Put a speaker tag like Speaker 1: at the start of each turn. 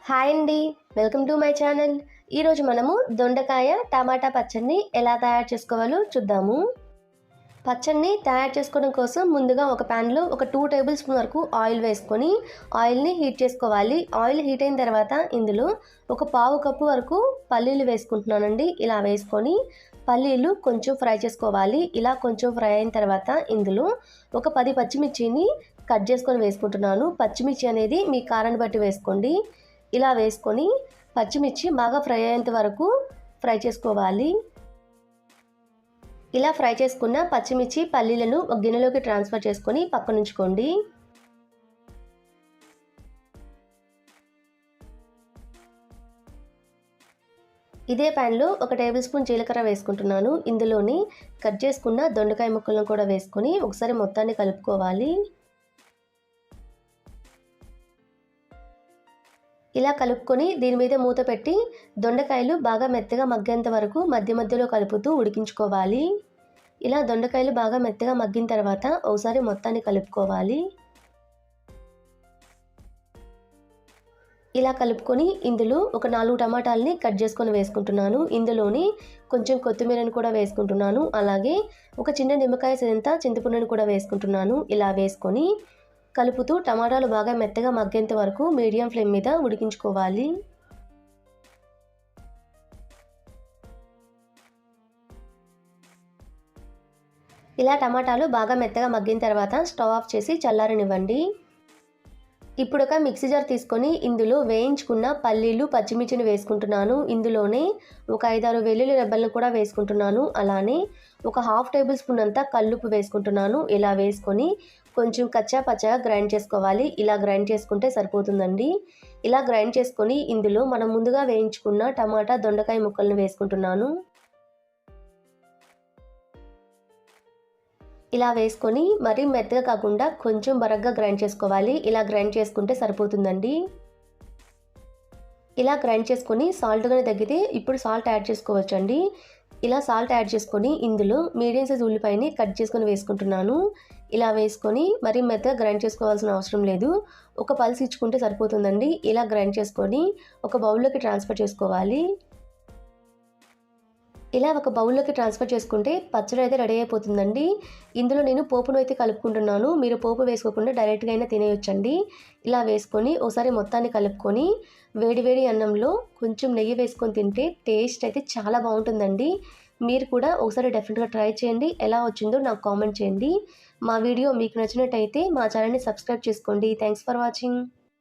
Speaker 1: Hi అండి, welcome to my channel. ఈరోజు మనము దొండకాయ టమాటా పచ్చడిని ఎలా తయారు చేసుకోవాలో చూద్దాము. పచ్చడిని తయారు చేసుకోవడం కోసం ముందుగా ఒక ప్యాన్లో ఒక 2 టేబుల్ స్పూన్ వరకు ఆయిల్ వేసుకొని ఆయిల్ని హీట్ చేసుకోవాలి. ఆయిల్ హీట్ అయిన తర్వాత ఇందులో ఒక పావు కప్పు వరకు పల్లీలు వేసుకుంటున్నానండి. ఇలా వేసుకొని పల్లీలు కొంచెం ఫ్రై చేసుకోవాలి. ఇలా కొంచెం ఫ్రై అయిన తర్వాత ఇందులో ఒక 10 పచ్చిమిర్చిని కట్ చేసుకొని వేసుకుంటున్నాను. పచ్చిమిర్చి అనేది మీ కారాన్ని బట్టి వేసుకోండి. ఇలా వేసుకొని పచ్చిమిర్చి బాగా ఫ్రై అయ్యేంత వరకు ఫ్రై చేసుకోవాలి. ఇలా ఫ్రై చేసుకున్న పచ్చిమిర్చి పల్లీలను ఒక గిన్నెలోకి ట్రాన్స్ఫర్ చేసుకొని పక్కన ఉంచుకోండి. ఇదే ప్యాన్లో ఒక టేబుల్ స్పూన్ జీలకర్ర వేసుకుంటున్నాను. ఇందులోని కట్ చేసుకున్న దొండకాయ ముక్కలను కూడా వేసుకొని ఒకసారి మొత్తాన్ని కలుపుకోవాలి. ఇలా కలుపుకొని దీని మీద మూత పెట్టి దొండకాయలు బాగా మెత్తగా మగ్గేంత వరకు మధ్య మధ్యలో కలుపుతూ ఉడికించుకోవాలి. ఇలా దొండకాయలు బాగా మెత్తగా మగ్గిన తర్వాత ఒకసారి మొత్తాన్ని కలుపుకోవాలి. ఇలా కలుపుకొని ఇందులో ఒక 4 టమాటాలని కట్ చేసుకొని వేసుకుంటున్నాను. ఇందులోని కొంచెం కొత్తిమీరని కూడా వేసుకుంటున్నాను. అలాగే ఒక చిన్న నిమ్మకాయ సైజంత చింతపండుని కూడా వేసుకుంటున్నాను. ఇలా వేసుకొని కలుపుతూ టమాటాలు బాగా మెత్తగా మగ్గేంత వరకు మీడియం ఫ్లేమ్ మీద ఉడికించుకోవాలి. ఇలా టమాటాలు బాగా మెత్తగా మగ్గిన తర్వాత స్టవ్ ఆఫ్ చేసి చల్లారనివ్వండి. ఇప్పుడు ఒక మిక్సీ జార్ తీసుకొని ఇందులో వేయించుకున్న పల్లీలు పచ్చిమిర్చిని వేసుకుంటున్నాను. ఇందులోనే ఒక 5-6 వెల్లుల్లి రెబ్బలను కూడా వేసుకుంటున్నాను. అలానే ఒక 1/2 టేబుల్ స్పూన్ అంతా కల్లుప్పు వేసుకుంటున్నాను. ఇలా వేసుకొని కొంచెం కచ్చా పచ్చగా గ్రైండ్ చేసుకోవాలి. ఇలా గ్రైండ్ చేసుకుంటే సరిపోతుందండి. ఇలా గ్రైండ్ చేసుకొని ఇందులో మనం ముందుగా వేయించుకున్న టమాటా దొండకాయ ముక్కలను వేసుకుంటున్నాను. ఇలా వేసుకొని మరీ మెత్తగా కాకుండా కొంచెం బరగ్గా గ్రైండ్ చేసుకోవాలి. ఇలా గ్రైండ్ చేసుకుంటే సరిపోతుందండి. ఇలా గ్రైండ్ చేసుకొని సాల్ట్ కానీ తగ్గితే ఇప్పుడు సాల్ట్ యాడ్ చేసుకోవచ్చండి. ఇలా సాల్ట్ యాడ్ చేసుకొని ఇందులో మీడియం సైజ్ ఉల్లిపాయని కట్ చేసుకొని వేసుకుంటున్నాను. ఇలా వేసుకొని మరీ మెత్తగా గ్రైండ్ చేసుకోవాల్సిన అవసరం లేదు. ఒక పల్స్ ఇచ్చుకుంటే సరిపోతుందండి. ఇలా గ్రైండ్ చేసుకొని ఒక బౌల్లోకి ట్రాన్స్ఫర్ చేసుకోవాలి. ఇలా ఒక బౌల్లోకి ట్రాన్స్ఫర్ చేసుకుంటే పచ్చడి అయితే రెడీ అయిపోతుందండి. ఇందులో నేను పోపును అయితే కలుపుకుంటున్నాను. మీరు పోపు వేసుకోకుండా డైరెక్ట్గా అయినా తినేయొచ్చండి. ఇలా వేసుకొని ఒకసారి మొత్తాన్ని కలుపుకొని వేడి అన్నంలో కొంచెం నెయ్యి వేసుకొని తింటే టేస్ట్ అయితే చాలా బాగుంటుందండి. మీరు కూడా ఒకసారి డెఫినెట్గా ట్రై చేయండి. ఎలా వచ్చిందో నాకు కామెంట్ చేయండి. మా వీడియో మీకు నచ్చినట్టయితే మా ఛానల్ని సబ్స్క్రైబ్ చేసుకోండి. Thanks for watching.